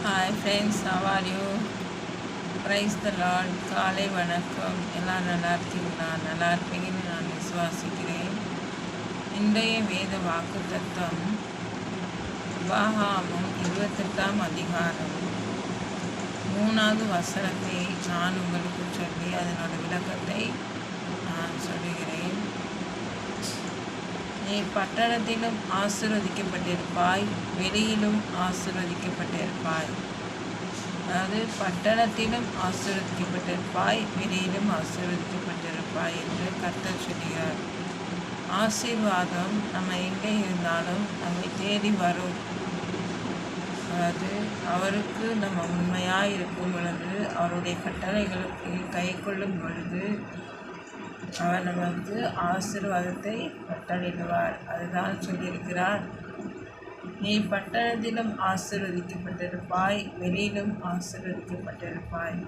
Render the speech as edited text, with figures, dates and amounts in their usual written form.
Hi friends, how are you? Price the Lord. காலை வணக்கம். எல்லாம் நல்லா இருக்கீங்களா? நல்லா இருப்பீங்கன்னு நான் விசுவாசிக்கிறேன். இன்றைய வேத வாக்கு தத்துவம் உபாகமம் 28ஆம் அதிகாரம் 3வது வசனத்தை நான் உங்களுக்கு சொல்லி அதனோட விளக்கத்தை நான் சொல்லுகிறேன். நீ பட்டணத்திலும் ஆசீர்வதிக்கப்பட்டிருப்பாய், வெளியிலும் ஆசீர்வதிக்கப்பட்டிருப்பாய். அதாவது பட்டணத்திலும் ஆசீர்வதிக்கப்பட்டிருப்பாய், வெளியிலும் ஆசீர்வதிக்கப்பட்டிருப்பாய் என்று கர்த்தர் சொல்கிறார். ஆசீர்வாதம் நம்ம எங்கே இருந்தாலும் நம்மை தேடி வரும். அதாவது அவருக்கு நம்ம உண்மையாக இருக்கும் பொழுது, அவருடைய கட்டளைகளுக்கு கை கொள்ளும் பொழுது அவர் நமக்கு ஆசீர்வாதத்தை கட்டளையிடுவார். அதுதான் சொல்லியிருக்கிறார். நீ பட்டணத்திலும் ஆசீர்வதிக்கப்பட்டிருப்பாய், வெளியிலும் ஆசீர்வதிக்கப்பட்டிருப்பாய்.